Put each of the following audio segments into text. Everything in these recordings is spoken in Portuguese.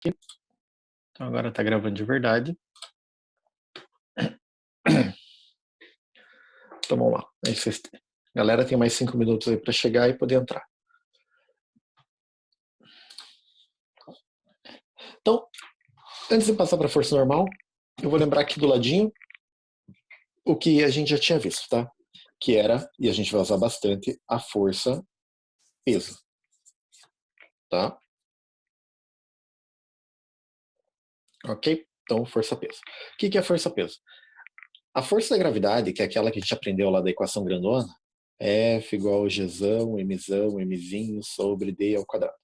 Então agora está gravando de verdade. Então vamos lá. Galera, tem mais 5 minutos aí para chegar e poder entrar. Então, antes de passar para a força normal, eu vou lembrar aqui do ladinho o que a gente já tinha visto, tá? Que era, e a gente vai usar bastante, a força peso. Tá? Ok? Então, força peso. O que é força peso? A força da gravidade, que é aquela que a gente aprendeu lá da equação grandona, F igual a Gzão, Mzão, Mzinho sobre D ao quadrado.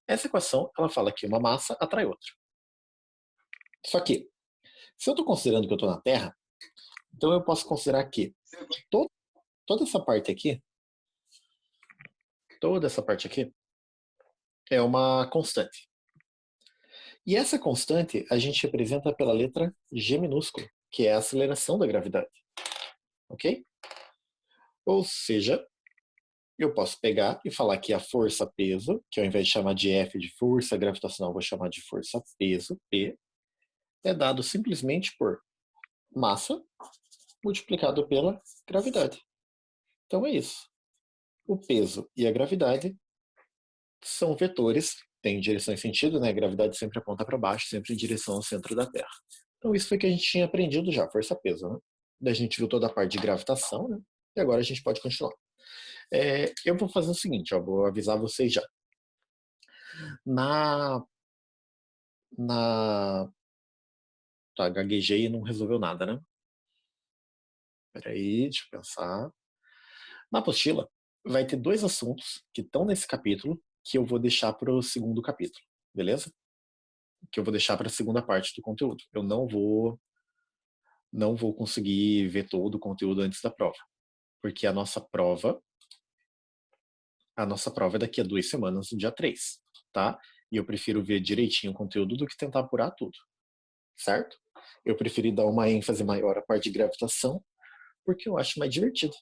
Essa equação, ela fala que uma massa atrai outra. Só que, se eu estou considerando que eu estou na Terra, então eu posso considerar que toda essa parte aqui é uma constante. E essa constante a gente representa pela letra G minúsculo, que é a aceleração da gravidade. Ok? Ou seja, eu posso pegar e falar que a força-peso, que ao invés de chamar de F de força gravitacional, vou chamar de força-peso, P, é dado simplesmente por massa multiplicado pela gravidade. Então é isso. O peso e a gravidade são vetores, têm direção e sentido, né? A gravidade sempre aponta para baixo, sempre em direção ao centro da Terra. Então isso foi que a gente tinha aprendido já, força-peso, né? Daí a gente viu toda a parte de gravitação, né? E agora a gente pode continuar. Eu vou fazer o seguinte, ó, vou avisar vocês já. Na Tá, gaguejei e não resolveu nada, né? Peraí, deixa eu pensar. Na apostila, vai ter 2 assuntos que estão nesse capítulo que eu vou deixar para o segundo capítulo, beleza? Que eu vou deixar para a segunda parte do conteúdo. Eu não vou conseguir ver todo o conteúdo antes da prova, porque a nossa prova é daqui a 2 semanas, no dia 3, tá? E eu prefiro ver direitinho o conteúdo do que tentar apurar tudo, certo? Eu preferi dar uma ênfase maior à parte de gravitação, porque eu acho mais divertido.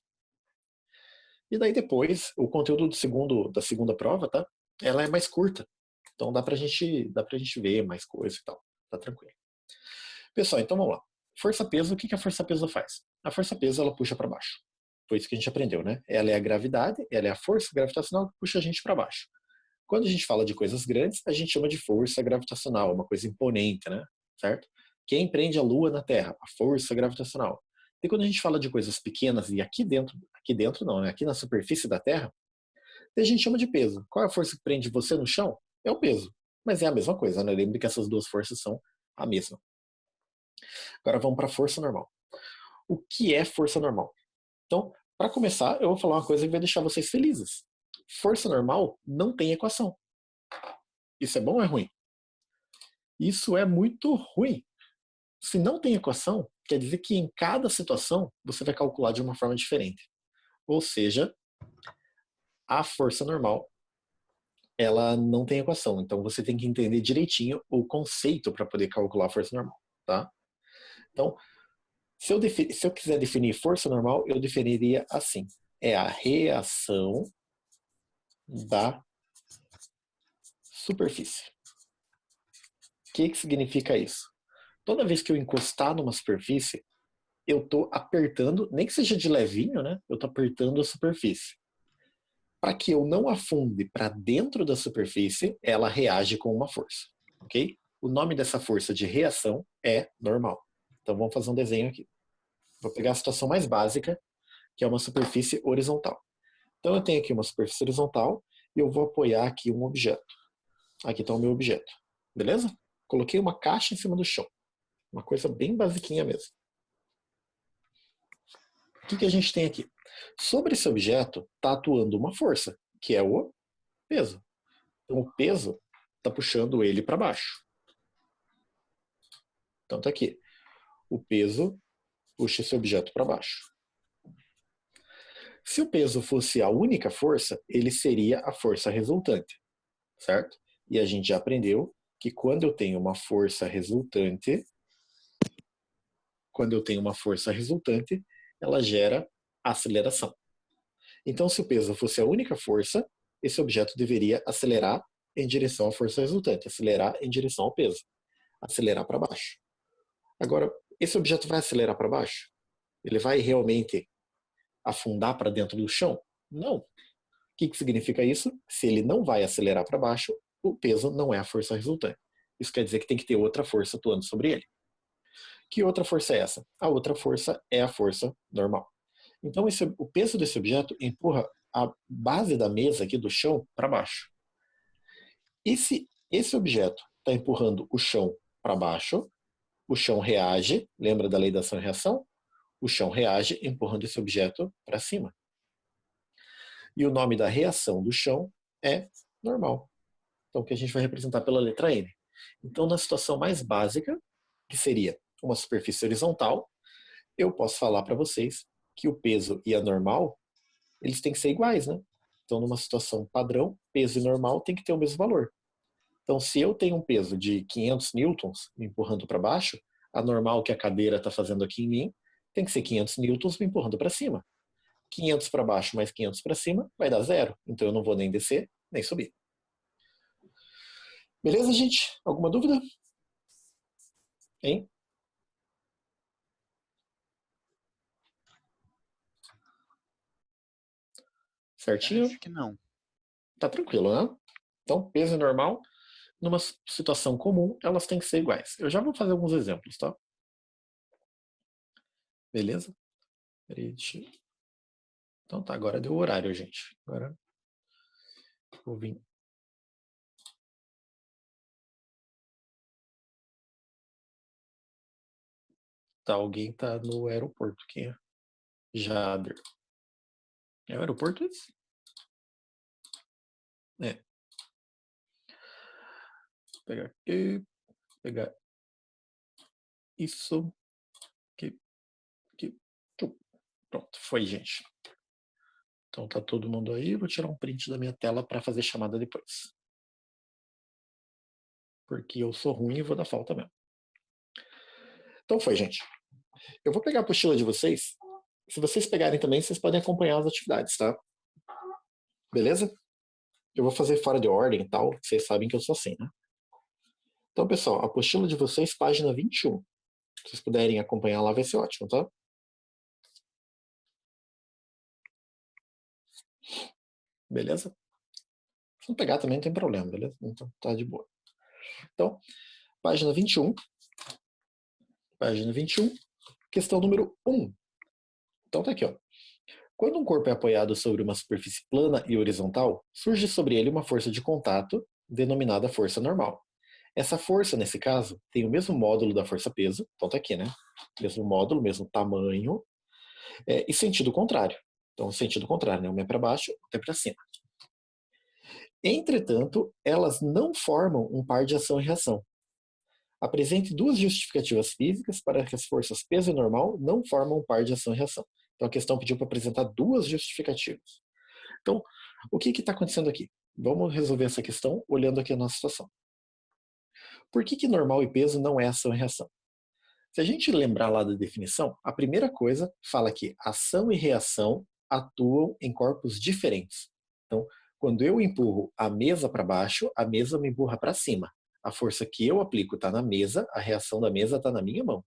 E daí depois, o conteúdo da segunda prova, tá? Ela é mais curta. Então dá pra gente ver mais coisa e tal. Tá tranquilo. Pessoal, então vamos lá. Força-peso, o que a força-peso faz? A força-peso, ela puxa para baixo. Foi isso que a gente aprendeu, né? Ela é a gravidade, ela é a força gravitacional que puxa a gente para baixo. Quando a gente fala de coisas grandes, a gente chama de força gravitacional, uma coisa imponente, né? Certo? Quem prende a Lua na Terra? A força gravitacional. E quando a gente fala de coisas pequenas, e aqui dentro não, né? Aqui na superfície da Terra, a gente chama de peso. Qual é a força que prende você no chão? É o peso. Mas é a mesma coisa, né? Lembre que essas duas forças são a mesma. Agora vamos para a força normal. O que é força normal? Então, para começar, eu vou falar uma coisa que vai deixar vocês felizes. Força normal não tem equação. Isso é bom ou é ruim? Isso é muito ruim. Se não tem equação, quer dizer que em cada situação você vai calcular de uma forma diferente. Ou seja, a força normal ela não tem equação. Então você tem que entender direitinho o conceito para poder calcular a força normal, tá? Então, se eu quiser definir força normal, eu definiria assim: é a reação da superfície. O que significa isso? Toda vez que eu encostar numa superfície, eu estou apertando, nem que seja de levinho, né? Eu estou apertando a superfície. Para que eu não afunde para dentro da superfície, ela reage com uma força, ok? O nome dessa força de reação é normal. Então vamos fazer um desenho aqui. Vou pegar a situação mais básica, que é uma superfície horizontal. Então eu tenho aqui uma superfície horizontal e eu vou apoiar aqui um objeto. Aqui está o meu objeto, beleza? Coloquei uma caixa em cima do chão. Uma coisa bem basiquinha mesmo. O que a gente tem aqui? Sobre esse objeto está atuando uma força, que é o peso. Então o peso está puxando ele para baixo. Então está aqui. O peso puxa esse objeto para baixo. Se o peso fosse a única força, ele seria a força resultante, certo? E a gente já aprendeu que quando eu tenho uma força resultante, ela gera aceleração. Então, se o peso fosse a única força, esse objeto deveria acelerar em direção à força resultante, acelerar em direção ao peso, acelerar para baixo. Agora, esse objeto vai acelerar para baixo? Ele vai realmente afundar para dentro do chão? Não. O que significa isso? Se ele não vai acelerar para baixo, o peso não é a força resultante. Isso quer dizer que tem que ter outra força atuando sobre ele. Que outra força é essa? A outra força é a força normal. Então, o peso desse objeto empurra a base da mesa aqui do chão para baixo. E se esse objeto está empurrando o chão para baixo, o chão reage, lembra da lei da ação e reação? O chão reage empurrando esse objeto para cima. E o nome da reação do chão é normal. Então, que a gente vai representar pela letra N. Então, na situação mais básica, que seria uma superfície horizontal, eu posso falar para vocês que o peso e a normal, eles têm que ser iguais, né? Então, numa situação padrão, peso e normal tem que ter o mesmo valor. Então, se eu tenho um peso de 500 newtons me empurrando para baixo, a normal que a cadeira está fazendo aqui em mim tem que ser 500 newtons me empurrando para cima. 500 para baixo mais 500 para cima vai dar zero. Então, eu não vou nem descer, nem subir. Beleza, gente? Alguma dúvida? Hein? Certinho? Acho que não. Tá tranquilo, né? Então, peso normal, numa situação comum, elas têm que ser iguais. Eu já vou fazer alguns exemplos, tá? Beleza? Peraí, Então tá, agora deu o horário, gente. Agora vou vir. Tá, alguém tá no aeroporto. Quem é? Jader. É o aeroporto esse? É. Vou pegar aqui. Pegar isso. Aqui. Aqui. Pronto, foi, gente. Então tá todo mundo aí. Vou tirar um print da minha tela para fazer chamada depois. Porque eu sou ruim e vou dar falta mesmo. Então foi, gente. Eu vou pegar a apostila de vocês. Se vocês pegarem também, vocês podem acompanhar as atividades, tá? Beleza? Eu vou fazer fora de ordem e tal. Vocês sabem que eu sou assim, né? Então, pessoal, a apostila de vocês, página 21. Se vocês puderem acompanhar lá, vai ser ótimo, tá? Beleza? Se não pegar também não tem problema, beleza? Então tá de boa. Então, página 21. Página 21. Questão número 1. Então tá aqui, ó. Quando um corpo é apoiado sobre uma superfície plana e horizontal, surge sobre ele uma força de contato, denominada força normal. Essa força, nesse caso, tem o mesmo módulo da força-peso, então tá aqui, né? Mesmo módulo, mesmo tamanho, e sentido contrário. Então, sentido contrário, né? Um é para baixo, outro é para cima. Entretanto, elas não formam um par de ação e reação. Apresente duas justificativas físicas para que as forças peso e normal não formam um par de ação e reação. Então, a questão pediu para apresentar duas justificativas. Então, o que está acontecendo aqui? Vamos resolver essa questão olhando aqui a nossa situação. Por que normal e peso não é ação e reação? Se a gente lembrar lá da definição, a primeira coisa fala que ação e reação atuam em corpos diferentes. Então, quando eu empurro a mesa para baixo, a mesa me empurra para cima. A força que eu aplico está na mesa, a reação da mesa está na minha mão.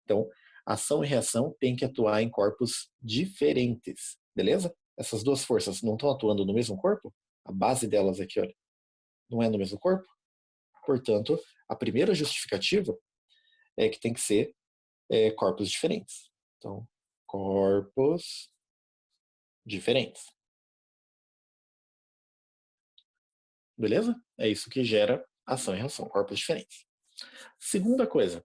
Então, ação e reação têm que atuar em corpos diferentes, beleza? Essas duas forças não estão atuando no mesmo corpo? A base delas aqui, olha, não é no mesmo corpo? Portanto, a primeira justificativa é que tem que ser corpos diferentes. Então, corpos diferentes. Beleza? É isso que gera ação e reação, corpos diferentes. Segunda coisa,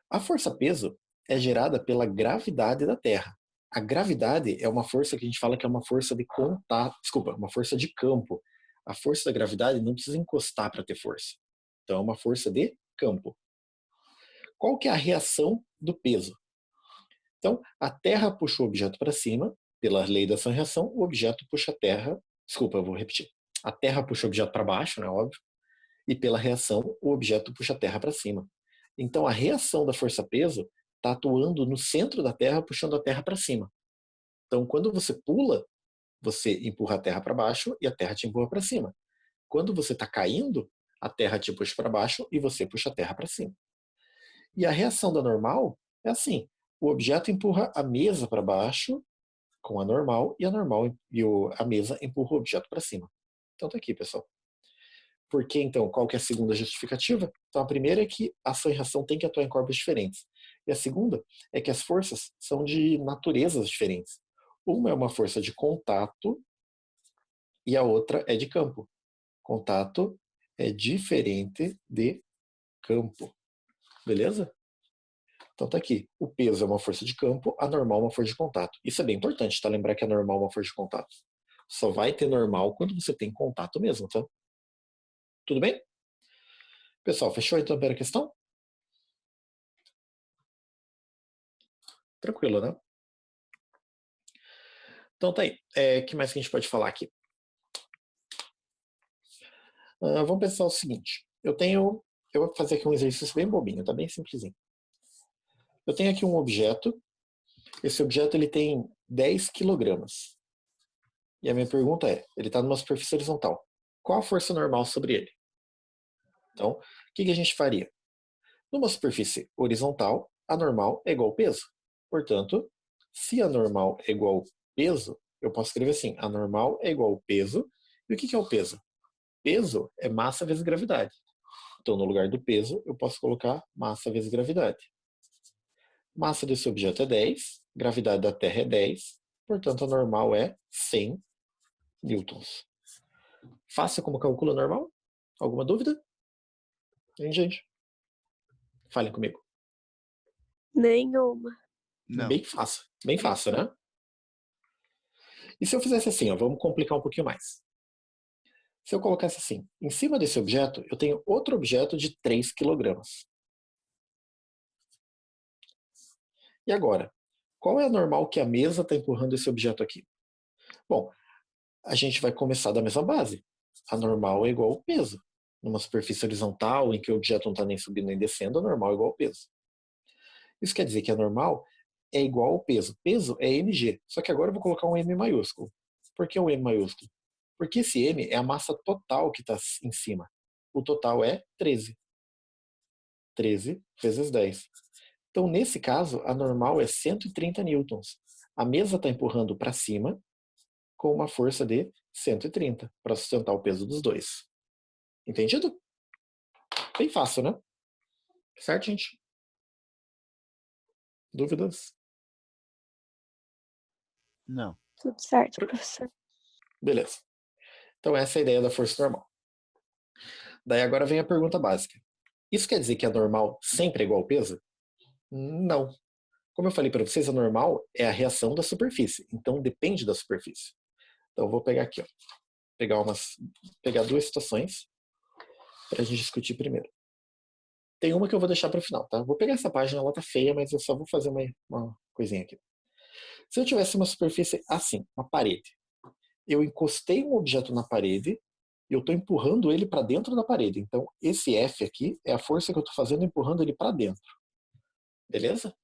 a força-peso é gerada pela gravidade da Terra. A gravidade é uma força que a gente fala que é uma força de contato, desculpa, uma força de campo. A força da gravidade não precisa encostar para ter força. Então é uma força de campo. Qual que é a reação do peso? Então, a Terra puxa o objeto para cima, pela lei da ação e reação, o objeto puxa a Terra, desculpa, eu vou repetir. A Terra puxa o objeto para baixo, né, óbvio, e pela reação, o objeto puxa a Terra para cima. Então, a reação da força-peso está atuando no centro da Terra, puxando a Terra para cima. Então, quando você pula, você empurra a Terra para baixo e a Terra te empurra para cima. quando você está caindo, a Terra te puxa para baixo e você puxa a Terra para cima. E a reação da normal é assim, o objeto empurra a mesa para baixo com a normal e a mesa empurra o objeto para cima. Então tá aqui, pessoal. Por que então? Qual que é a segunda justificativa? Então a primeira é que ação e reação têm que atuar em corpos diferentes. E a segunda é que as forças são de naturezas diferentes. Uma é uma força de contato e a outra é de campo. Contato é diferente de campo. Beleza? Então tá aqui. O peso é uma força de campo, a normal é uma força de contato. Isso é bem importante, tá? Lembrar que a normal é uma força de contato. Só vai ter normal quando você tem contato mesmo, tá? Tudo bem? Pessoal, fechou então a primeira questão? Tranquilo, né? Então tá aí. O que mais que a gente pode falar aqui? Vamos pensar o seguinte. Eu vou fazer aqui um exercício bem bobinho, tá bem simplesinho. Eu tenho aqui um objeto. Esse objeto ele tem 10 quilogramas. E a minha pergunta é, ele está numa superfície horizontal. Qual a força normal sobre ele? Então, o que a gente faria? Numa superfície horizontal, a normal é igual ao peso. Portanto, se a normal é igual ao peso, eu posso escrever assim, a normal é igual ao peso. E o que é o peso? Peso é massa vezes gravidade. Então, no lugar do peso, eu posso colocar massa vezes gravidade. Massa desse objeto é 10, gravidade da Terra é 10, portanto, a normal é 100 newtons. Fácil como calcula normal? Alguma dúvida? Hein, gente? Falem comigo. Nenhuma. Não. Bem fácil, né? E se eu fizesse assim, ó, vamos complicar um pouquinho mais. Se eu colocasse assim, em cima desse objeto, eu tenho outro objeto de 3 quilogramas. E agora, qual é a normal que a mesa está empurrando esse objeto aqui? Bom, a gente vai começar da mesma base. A normal é igual ao peso. Numa superfície horizontal, em que o objeto não está nem subindo nem descendo, a normal é igual ao peso. Isso quer dizer que a normal é igual ao peso. Peso é mg. Só que agora eu vou colocar um m maiúsculo. Por que o m maiúsculo? Porque esse m é a massa total que está em cima. O total é 13. 13 vezes 10. Então, nesse caso, a normal é 130 newtons. A mesa está empurrando para cima com uma força de 130 para sustentar o peso dos dois. Entendido? Bem fácil, né? Certo, gente? Dúvidas? Não. Tudo certo, professor. Beleza. Então, essa é a ideia da força normal. Daí agora vem a pergunta básica. Isso quer dizer que a normal sempre é igual ao peso? Não. Como eu falei para vocês, a normal é a reação da superfície. Então, depende da superfície. Então, eu vou pegar aqui, ó. Pegar duas situações para a gente discutir primeiro. Tem uma que eu vou deixar para o final, tá? Vou pegar essa página, ela tá feia, mas eu só vou fazer uma coisinha aqui. Se eu tivesse uma superfície assim, uma parede, eu encostei um objeto na parede e eu estou empurrando ele para dentro da parede. Então, esse F aqui é a força que eu estou fazendo empurrando ele para dentro. Beleza?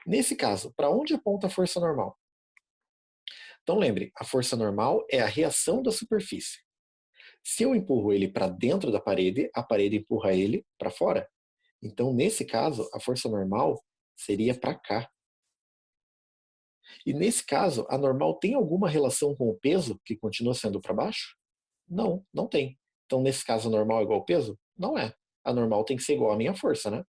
Nesse caso, para onde aponta a força normal? Então, lembre, a força normal é a reação da superfície. Se eu empurro ele para dentro da parede, a parede empurra ele para fora. Então, nesse caso, a força normal seria para cá. E nesse caso, a normal tem alguma relação com o peso, que continua sendo para baixo? Não, não tem. Então, nesse caso, a normal é igual ao peso? Não é. A normal tem que ser igual à minha força, né?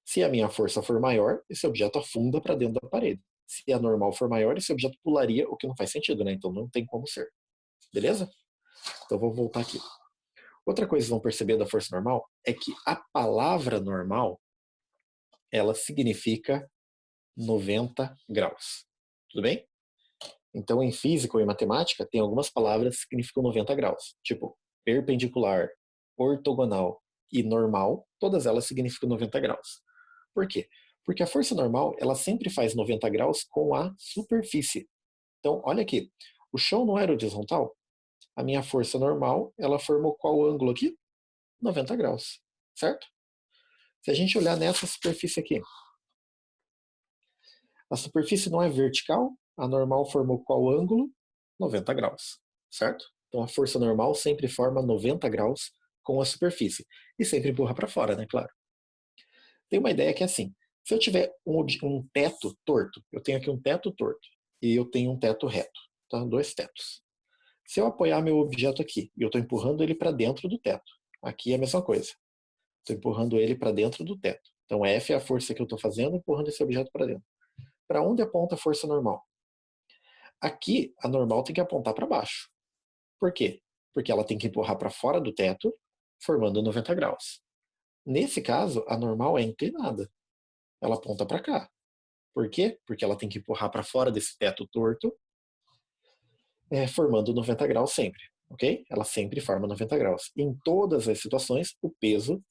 Se a minha força for maior, esse objeto afunda para dentro da parede. Se a normal for maior, esse objeto pularia, o que não faz sentido, né? Então, não tem como ser. Beleza? Então, vou voltar aqui. Outra coisa que vão perceber da força normal é que a palavra normal, ela significa 90 graus. Tudo bem? Então, em física ou em matemática, tem algumas palavras que significam 90 graus. Tipo, perpendicular, ortogonal e normal, todas elas significam 90 graus. Por quê? Porque a força normal, ela sempre faz 90 graus com a superfície. Então, olha aqui, o chão não era horizontal? A minha força normal, ela formou qual ângulo aqui? 90 graus, certo? Se a gente olhar nessa superfície aqui, a superfície não é vertical, a normal formou qual ângulo? 90 graus, certo? Então a força normal sempre forma 90 graus com a superfície. E sempre empurra para fora, né, claro. Tem uma ideia que é assim, se eu tiver um teto torto, eu tenho aqui um teto torto e eu tenho um teto reto, tá? Dois tetos. Se eu apoiar meu objeto aqui e eu estou empurrando ele para dentro do teto, aqui é a mesma coisa. Estou empurrando ele para dentro do teto. Então F é a força que eu estou fazendo, empurrando esse objeto para dentro. Para onde aponta a força normal? Aqui, a normal tem que apontar para baixo. Por quê? Porque ela tem que empurrar para fora do teto, formando 90 graus. Nesse caso, a normal é inclinada. Ela aponta para cá. Por quê? Porque ela tem que empurrar para fora desse teto torto, formando 90 graus sempre. Ok? Ela sempre forma 90 graus. Em todas as situações, o peso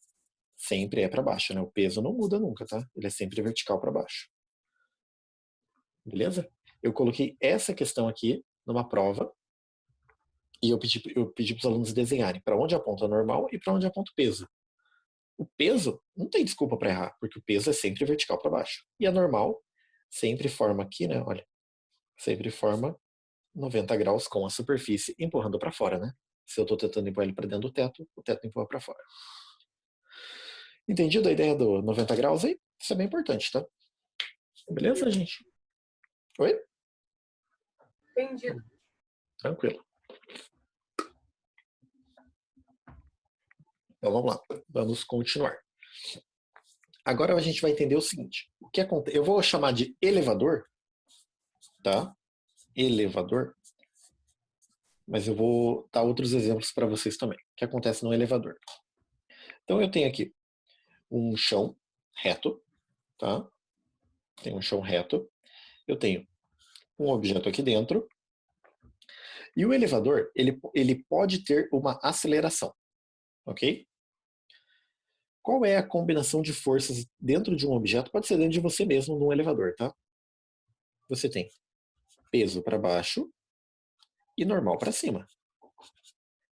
sempre é para baixo, né? O peso não muda nunca, tá? Ele é sempre vertical para baixo. Beleza? Eu coloquei essa questão aqui numa prova e eu pedi para os alunos desenharem para onde aponta a normal e para onde aponta o peso. O peso não tem desculpa para errar, porque o peso é sempre vertical para baixo. E a normal sempre forma aqui, né? Olha, sempre forma 90 graus com a superfície empurrando para fora, né? Se eu estou tentando empurrar ele para dentro do teto, o teto empurra para fora. Entendido a ideia do 90 graus aí? Isso é bem importante, tá? Beleza, gente? Oi? Entendido. Tranquilo. Então vamos lá, vamos continuar. Agora a gente vai entender o seguinte: o que acontece? Eu vou chamar de elevador, tá? Elevador, mas eu vou dar outros exemplos para vocês também. O que acontece no elevador? Então eu tenho aqui um chão reto, tá? Tem um chão reto. Eu tenho um objeto aqui dentro. E o elevador, ele pode ter uma aceleração, ok? Qual é a combinação de forças dentro de um objeto? Pode ser dentro de você mesmo num elevador, tá? Você tem peso para baixo e normal para cima.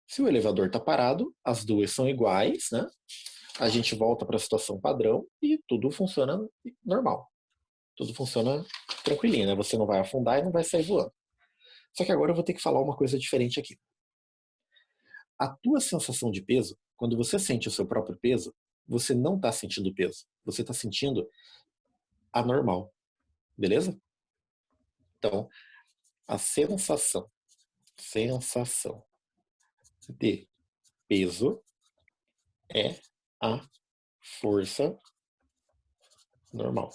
Se o elevador está parado, as duas são iguais, né? A gente volta para a situação padrão e tudo funciona normal. Tudo funciona tranquilinho, né? Você não vai afundar e não vai sair voando. Só que agora eu vou ter que falar uma coisa diferente aqui. A tua sensação de peso, quando você sente o seu próprio peso, você não está sentindo peso. Você está sentindo anormal. Beleza? Então, a sensação de peso é a força normal.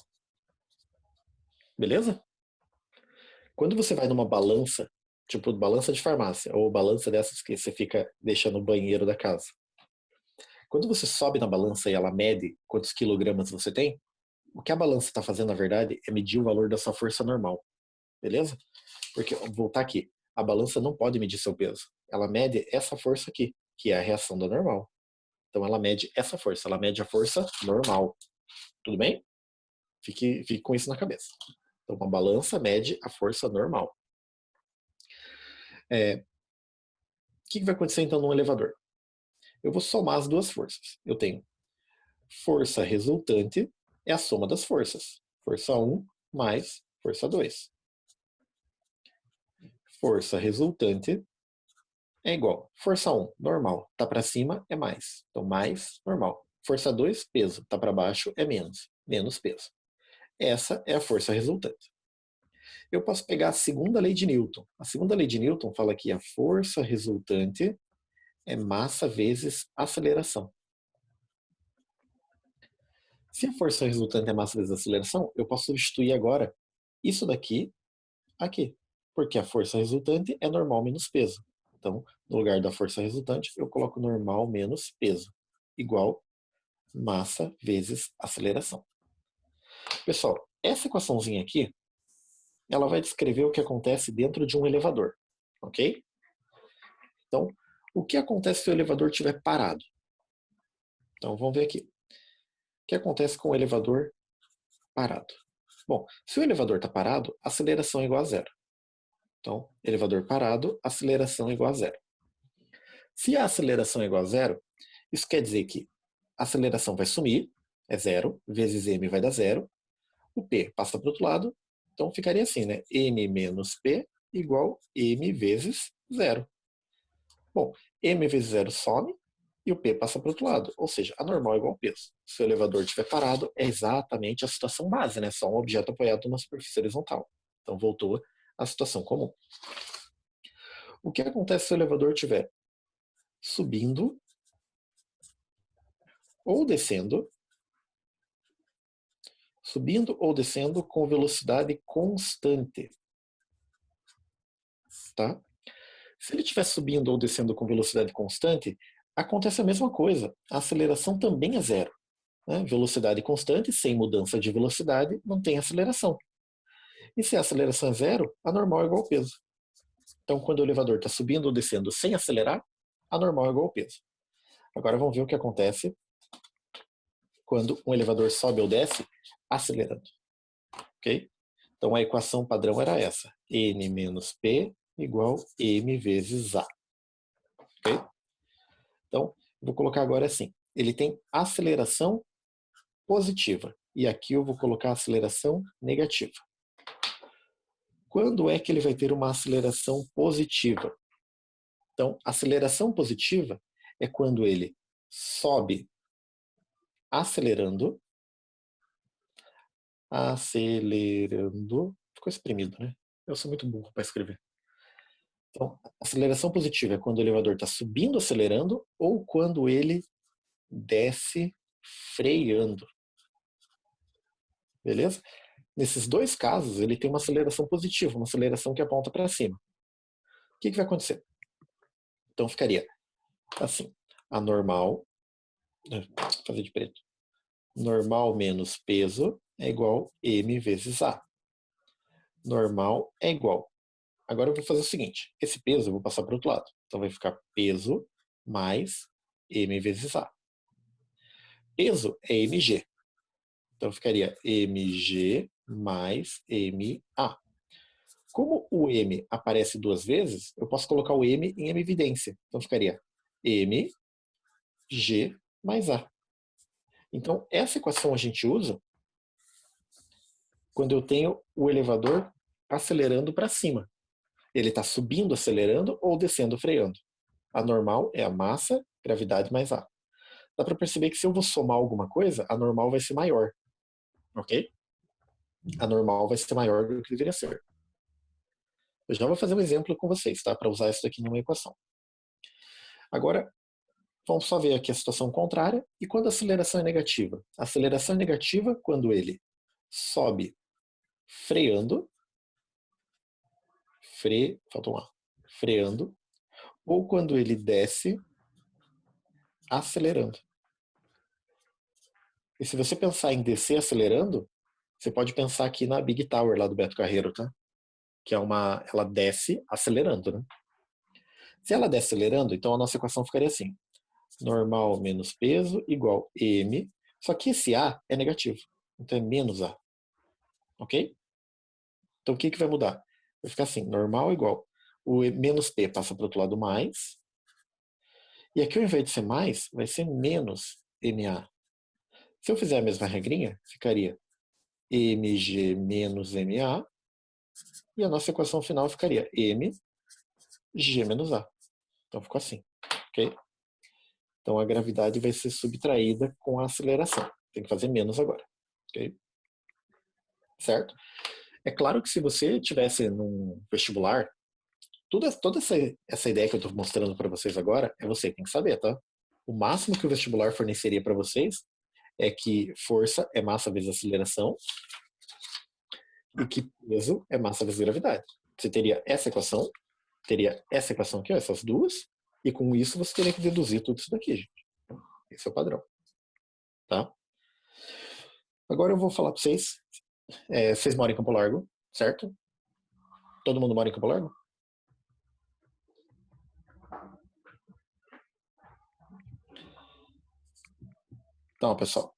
Beleza? Quando você vai numa balança, tipo balança de farmácia, ou balança dessas que você fica deixando no banheiro da casa. Quando você sobe na balança e ela mede quantos quilogramas você tem, o que a balança está fazendo, na verdade, é medir o valor da sua força normal. Beleza? Porque, vou voltar aqui, a balança não pode medir seu peso. Ela mede essa força aqui, que é a reação da normal. Então ela mede essa força, ela mede a força normal. Tudo bem? Fique com isso na cabeça. Então uma balança mede a força normal. O que vai acontecer então num elevador? Eu vou somar as duas forças. Eu tenho força resultante, é a soma das forças. Força 1 mais força 2. Força resultante é igual. Força 1, normal. Tá para cima é mais. Então, mais, normal. Força 2, peso. Tá para baixo é menos. Menos peso. Essa é a força resultante. Eu posso pegar a segunda lei de Newton. A segunda lei de Newton fala que a força resultante é massa vezes aceleração. Se a força resultante é massa vezes aceleração, eu posso substituir agora isso daqui aqui. Porque a força resultante é normal menos peso. Então, no lugar da força resultante, eu coloco normal menos peso, igual massa vezes aceleração. Pessoal, essa equaçãozinha aqui, ela vai descrever o que acontece dentro de um elevador, ok? Então, o que acontece se o elevador estiver parado? Então, vamos ver aqui. O que acontece com o elevador parado? Bom, se o elevador está parado, aceleração é igual a zero. Então, elevador parado, aceleração é igual a zero. Se a aceleração é igual a zero, isso quer dizer que a aceleração vai sumir, é zero, vezes m vai dar zero, o p passa para o outro lado, então ficaria assim, né? M menos p igual m vezes zero. Bom, m vezes 0 some e o p passa para o outro lado. Ou seja, a normal é igual ao peso. Se o elevador estiver parado, é exatamente a situação base, né? Só um objeto apoiado numa superfície horizontal. Então voltou à situação comum. O que acontece se o elevador estiver subindo ou descendo com velocidade constante, tá? Se ele estiver subindo ou descendo com velocidade constante, acontece a mesma coisa. A aceleração também é zero, né? Velocidade constante, sem mudança de velocidade, não tem aceleração. E se a aceleração é zero, a normal é igual ao peso. Então, quando o elevador está subindo ou descendo sem acelerar, a normal é igual ao peso. Agora vamos ver o que acontece quando um elevador sobe ou desce acelerando. Ok? Então a equação padrão era essa: n menos p igual m vezes a. Ok? Então, vou colocar agora assim. Ele tem aceleração positiva. E aqui eu vou colocar aceleração negativa. Quando é que ele vai ter uma aceleração positiva? Então, aceleração positiva é quando ele sobe acelerando, ficou exprimido, né? Eu sou muito burro para escrever. Então, aceleração positiva é quando o elevador está subindo acelerando ou quando ele desce freando. Beleza? Nesses dois casos, ele tem uma aceleração positiva, uma aceleração que aponta para cima. O que vai acontecer? Então ficaria assim: a normal, vou fazer de preto, normal menos peso é igual m vezes a. Normal é igual. Agora eu vou fazer o seguinte: esse peso eu vou passar para o outro lado. Então vai ficar peso mais m vezes a. Peso é mg. Então ficaria mg mais ma. Como o m aparece duas vezes, eu posso colocar o m em evidência. Então ficaria mg mais a. Então essa equação a gente usa quando eu tenho o elevador acelerando para cima. Ele está subindo acelerando ou descendo freando. A normal é a massa, gravidade mais a. Dá para perceber que se eu vou somar alguma coisa, a normal vai ser maior. Ok? A normal vai ser maior do que deveria ser. Eu já vou fazer um exemplo com vocês, tá? Para usar isso aqui numa equação. Agora, vamos só ver aqui a situação contrária. E quando a aceleração é negativa? A aceleração é negativa quando ele sobe freando, faltou um A, freando, ou quando ele desce acelerando. E se você pensar em descer acelerando, você pode pensar aqui na Big Tower lá do Beto Carreiro, tá? Que é ela desce acelerando, né? Se ela desce acelerando, então a nossa equação ficaria assim: normal menos peso igual m, só que esse a é negativo, então é menos a. Ok? Então o que vai mudar? Vai ficar assim: normal igual o menos p passa para o outro lado mais, e aqui ao invés de ser mais, vai ser menos ma. Se eu fizer a mesma regrinha, ficaria mg menos ma, e a nossa equação final ficaria m g menos a. Então ficou assim, ok? Então a gravidade vai ser subtraída com a aceleração. Tem que fazer menos agora, ok? Certo? É claro que se você tivesse num vestibular, toda essa ideia que eu estou mostrando para vocês agora, é você que tem que saber, tá? O máximo que o vestibular forneceria para vocês é que força é massa vezes aceleração e que peso é massa vezes gravidade. Você teria essa equação aqui, ó, essas duas, e com isso você teria que deduzir tudo isso daqui, gente. Esse é o padrão. Tá? Agora eu vou falar para vocês. Vocês moram em Campo Largo, certo? Todo mundo mora em Campo Largo? Então, pessoal,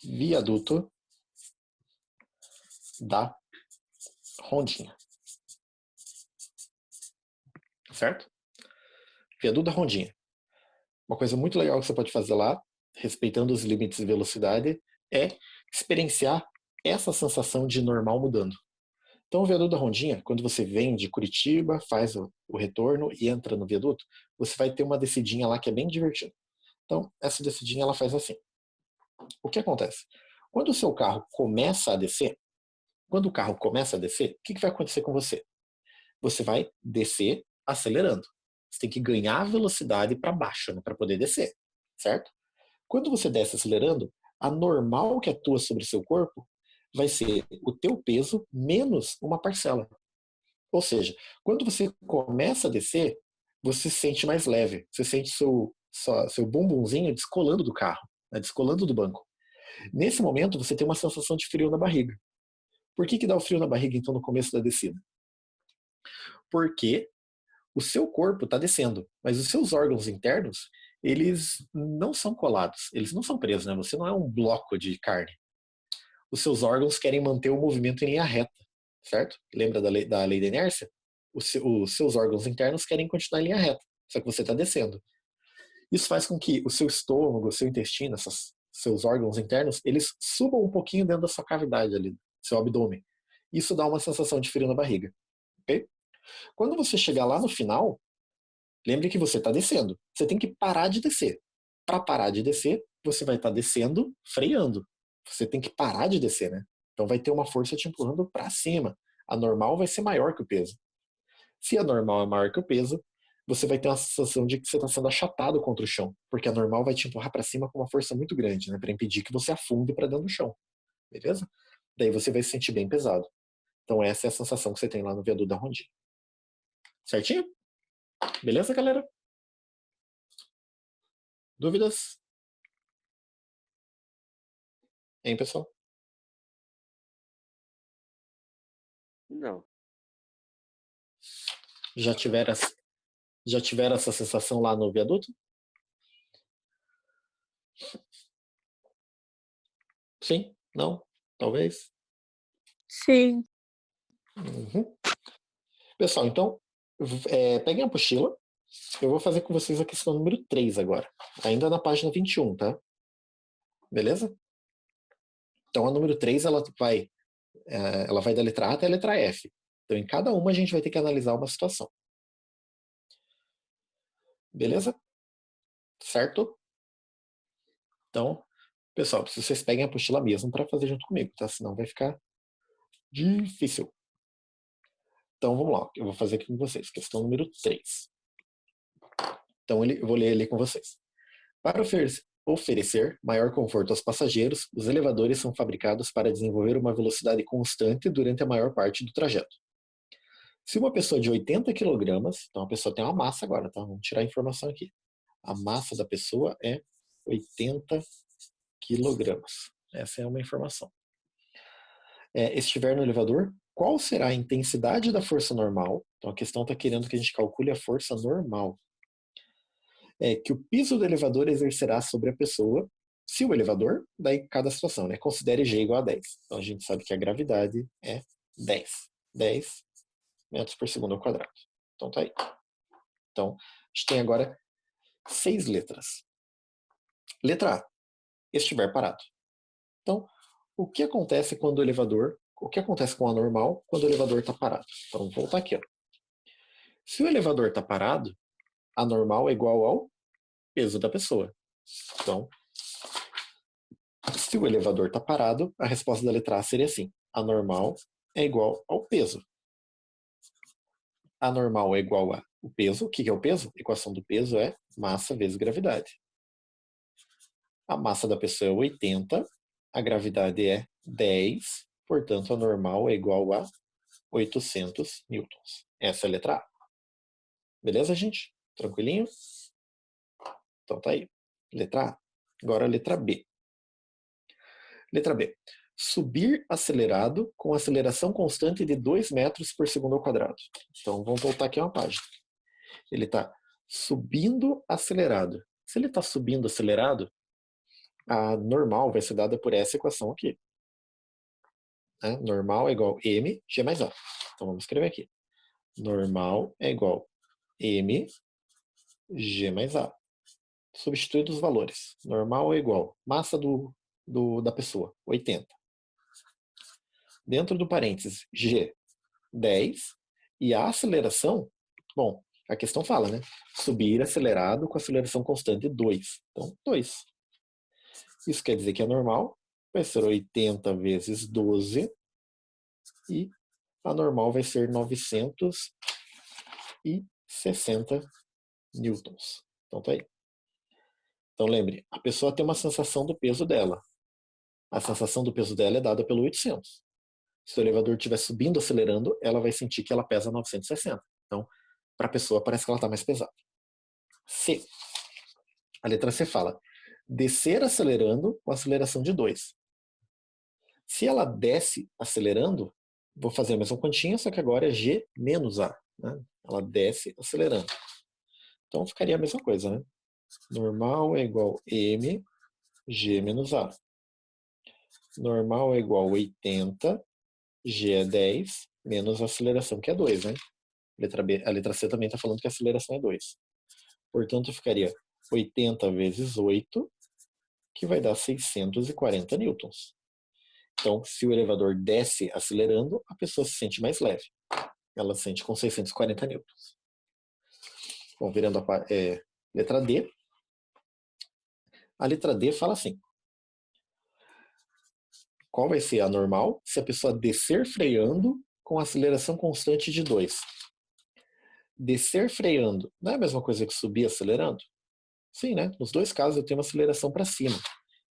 viaduto da Rondinha. Certo? Viaduto da Rondinha. Uma coisa muito legal que você pode fazer lá, respeitando os limites de velocidade, é experienciar essa sensação de normal mudando. Então, o viaduto da Rondinha, quando você vem de Curitiba, faz o retorno e entra no viaduto, você vai ter uma descidinha lá que é bem divertida. Então, essa descidinha ela faz assim. O que acontece? Quando o seu carro começa a descer, o que vai acontecer com você? Você vai descer acelerando. Você tem que ganhar velocidade para baixo, né, para poder descer, certo? Quando você desce acelerando, a normal que atua sobre o seu corpo vai ser o teu peso menos uma parcela. Ou seja, quando você começa a descer, você se sente mais leve. Você sente seu bumbumzinho descolando do carro, né, descolando do banco. Nesse momento, você tem uma sensação de frio na barriga. Por que dá o frio na barriga, então, no começo da descida? Porque o seu corpo está descendo, mas os seus órgãos internos, eles não são colados, eles não são presos, né? Você não é um bloco de carne. Os seus órgãos querem manter o movimento em linha reta, certo? Lembra da lei da inércia? Os seus órgãos internos querem continuar em linha reta, só que você está descendo. Isso faz com que o seu estômago, o seu intestino, seus órgãos internos, eles subam um pouquinho dentro da sua cavidade ali, seu abdômen. Isso dá uma sensação de frio na barriga, ok? Quando você chegar lá no final, lembre que você está descendo. Você tem que parar de descer. Para parar de descer, você vai estar descendo, freando. Você tem que parar de descer, né? Então vai ter uma força te empurrando para cima. A normal vai ser maior que o peso. Se a normal é maior que o peso, você vai ter uma sensação de que você está sendo achatado contra o chão, porque a normal vai te empurrar para cima com uma força muito grande, né, para impedir que você afunde para dentro do chão, beleza? Daí você vai se sentir bem pesado. Então essa é a sensação que você tem lá no viaduto da Rondinha. Certinho? Beleza, galera? Dúvidas? Hein, pessoal? Não. Já tiveram, já tiveram essa sensação lá no viaduto? Sim? Não? Talvez? Sim. Uhum. Pessoal, então, peguem a apostila. Eu vou fazer com vocês a questão número 3 agora. Ainda na página 21, tá? Beleza? Então, a número 3, ela vai da letra A até a letra F. Então, em cada uma, a gente vai ter que analisar uma situação. Beleza? Certo? Então, pessoal, se vocês peguem a apostila mesmo para fazer junto comigo, tá? Senão vai ficar difícil. Então, vamos lá. Eu vou fazer aqui com vocês. Questão número 3. Então, eu vou ler ali com vocês. Para oferecer maior conforto aos passageiros, os elevadores são fabricados para desenvolver uma velocidade constante durante a maior parte do trajeto. Se uma pessoa de 80 kg, então a pessoa tem uma massa agora, tá? Vamos tirar a informação aqui. A massa da pessoa é 80 kg. Essa é uma informação. Estiver no elevador, qual será a intensidade da força normal? Então a questão está querendo que a gente calcule a força normal. Que o piso do elevador exercerá sobre a pessoa, se o elevador, daí cada situação, né? Considere G igual a 10. Então a gente sabe que a gravidade é 10. 10 metros por segundo ao quadrado. Então tá aí. Então, a gente tem agora 6 letras. Letra A, estiver parado. Então, o que acontece quando o que acontece com a normal quando o elevador está parado? Então, vamos voltar aqui. Ó. Se o elevador está parado, a normal é igual ao peso da pessoa. Então, se o elevador está parado, a resposta da letra A seria assim. A normal é igual ao peso. A normal é igual a o peso. O que é o peso? A equação do peso é massa vezes gravidade. A massa da pessoa é 80, a gravidade é 10, portanto a normal é igual a 800 newtons. Essa é a letra A. Beleza, gente? Tranquilinho? Então tá aí. Letra A. Agora a letra B. Letra B. Subir acelerado com aceleração constante de 2 metros por segundo ao quadrado. Então vamos voltar aqui a uma página. Ele está subindo acelerado. Se ele está subindo acelerado, a normal vai ser dada por essa equação aqui. Normal é igual a m, g mais a. Então vamos escrever aqui. Normal é igual a m, g mais a. Substitui os valores. Normal é igual a massa da pessoa, 80. Dentro do parênteses, g, 10. E a aceleração, bom, a questão fala, né? Subir acelerado com aceleração constante 2. Então, 2. Isso quer dizer que a normal vai ser 80 vezes 12 e a normal vai ser 960 newtons. Então, tá aí. Então, lembre, a pessoa tem uma sensação do peso dela. A sensação do peso dela é dada pelo 800. Se o elevador estiver subindo, acelerando, ela vai sentir que ela pesa 960. Então, para a pessoa, parece que ela está mais pesada. C. A letra C fala, descer acelerando com aceleração de 2. Se ela desce acelerando, vou fazer a mesma continha, só que agora é G menos A. Né? Ela desce acelerando. Então, ficaria a mesma coisa, né? Normal é igual M, G menos A. Normal é igual a 80, G é 10, menos a aceleração, que é 2, né? A letra C também está falando que a aceleração é 2. Portanto, ficaria 80 vezes 8, que vai dar 640 newtons. Então, se o elevador desce acelerando, a pessoa se sente mais leve. Ela se sente com 640 newtons. Bom, virando a letra D. A letra D fala assim. Qual vai ser a normal se a pessoa descer freando com aceleração constante de 2? Descer freando não é a mesma coisa que subir acelerando? Sim, né? Nos dois casos eu tenho uma aceleração para cima.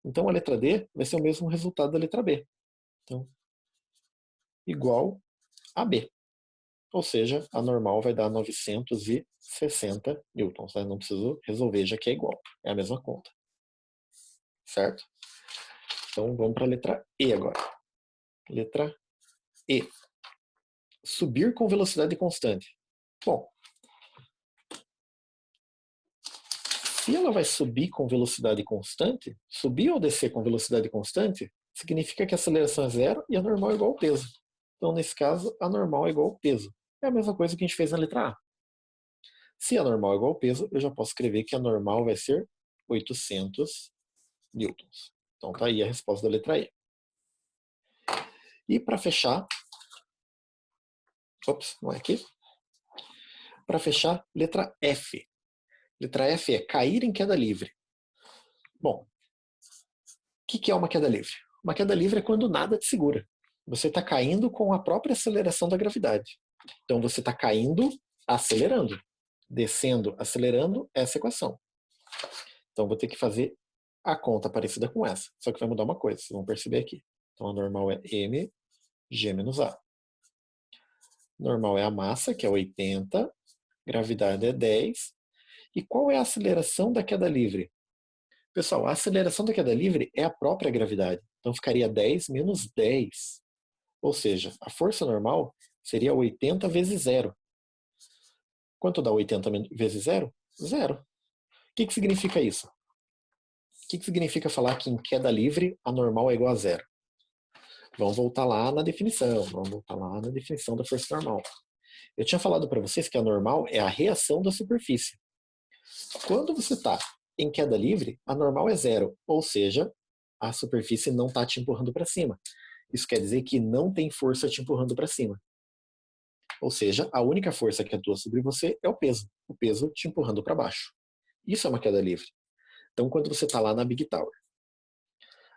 Então a letra D vai ser o mesmo resultado da letra B. Então, igual a B. Ou seja, a normal vai dar 960 newtons. Né? Não preciso resolver, já que é igual. É a mesma conta. Certo? Então vamos para a letra E agora. Letra E. Subir com velocidade constante. Bom, se ela vai subir com velocidade constante, subir ou descer com velocidade constante, significa que a aceleração é zero e a normal é igual ao peso. Então, nesse caso, a normal é igual ao peso. É a mesma coisa que a gente fez na letra A. Se a normal é igual ao peso, eu já posso escrever que a normal vai ser 800 newtons. Então, tá aí a resposta da letra E. E para fechar... Ops, não é aqui. Para fechar, letra F. Letra F é cair em queda livre. Bom, o que é uma queda livre? Uma queda livre é quando nada te segura. Você está caindo com a própria aceleração da gravidade. Então você está caindo acelerando. Descendo, acelerando, essa equação. Então vou ter que fazer a conta parecida com essa. Só que vai mudar uma coisa, vocês vão perceber aqui. Então a normal é M, G menos A. Normal é a massa, que é 80. Gravidade é 10. E qual é a aceleração da queda livre? Pessoal, a aceleração da queda livre é a própria gravidade. Então ficaria 10 menos 10. Ou seja, a força normal seria 80 vezes zero. Quanto dá 80 vezes zero? Zero. O que significa isso? O que significa falar que em queda livre a normal é igual a zero? Vamos voltar lá na definição. Vamos voltar lá na definição da força normal. Eu tinha falado para vocês que a normal é a reação da superfície. Quando você está em queda livre, a normal é zero. Ou seja, a superfície não está te empurrando para cima. Isso quer dizer que não tem força te empurrando para cima. Ou seja, a única força que atua sobre você é o peso te empurrando para baixo. Isso é uma queda livre. Então, quando você está lá na Big Tower,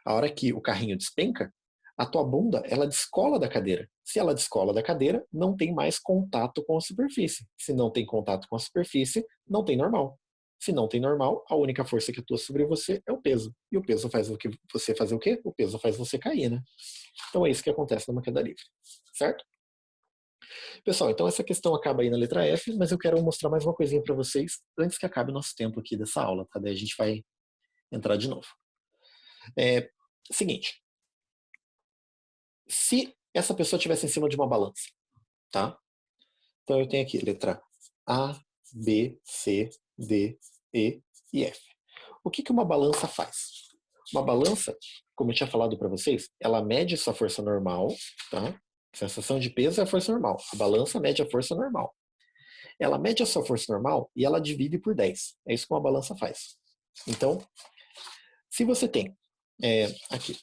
a hora que o carrinho despenca, a tua bunda ela descola da cadeira. Se ela descola da cadeira, não tem mais contato com a superfície. Se não tem contato com a superfície, não tem normal. Se não tem normal, a única força que atua sobre você é o peso. E o peso faz o que você fazer o quê? O peso faz você cair, né? Então é isso que acontece numa queda livre. Certo? Pessoal, então essa questão acaba aí na letra F, mas eu quero mostrar mais uma coisinha para vocês antes que acabe o nosso tempo aqui dessa aula, tá? Daí a gente vai entrar de novo. Seguinte. Se essa pessoa estivesse em cima de uma balança, tá? Então eu tenho aqui letra A, B, C, D, E e F. O que uma balança faz? Uma balança, como eu tinha falado para vocês, ela mede sua força normal, tá? Sensação de peso é a força normal. A balança mede a força normal. Ela mede a sua força normal e ela divide por 10. É isso que uma balança faz. Então, se você tem aqui,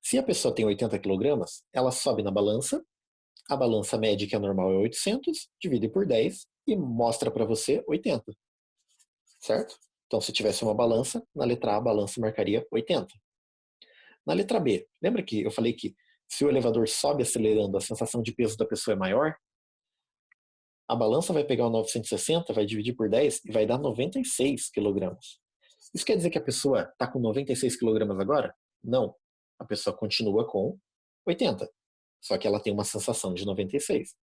se a pessoa tem 80 kg, ela sobe na balança A balança média, que é normal, é 800, divide por 10 e mostra para você 80. Certo? Então, se tivesse uma balança, na letra A, a balança marcaria 80. Na letra B, lembra que eu falei que se o elevador sobe acelerando, a sensação de peso da pessoa é maior? A balança vai pegar o 960, vai dividir por 10 e vai dar 96 quilogramas. Isso quer dizer que a pessoa está com 96 quilogramas agora? Não. A pessoa continua com 80. Só que ela tem uma sensação de 96.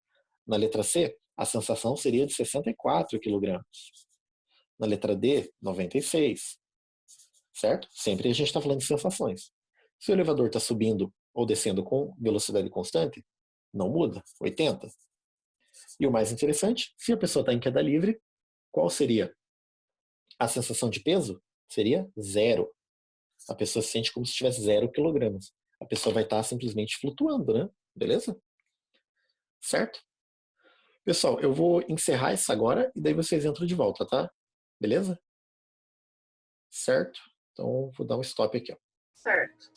Na letra C, a sensação seria de 64 quilogramas. Na letra D, 96. Certo? Sempre a gente está falando de sensações. Se o elevador está subindo ou descendo com velocidade constante, não muda, 80. E o mais interessante, se a pessoa está em queda livre, qual seria a sensação de peso? Seria zero. A pessoa se sente como se tivesse 0 quilogramas. A pessoa vai estar simplesmente flutuando, né? Beleza? Certo? Pessoal, eu vou encerrar essa agora e daí vocês entram de volta, tá? Beleza? Certo? Então, vou dar um stop aqui, ó. Certo.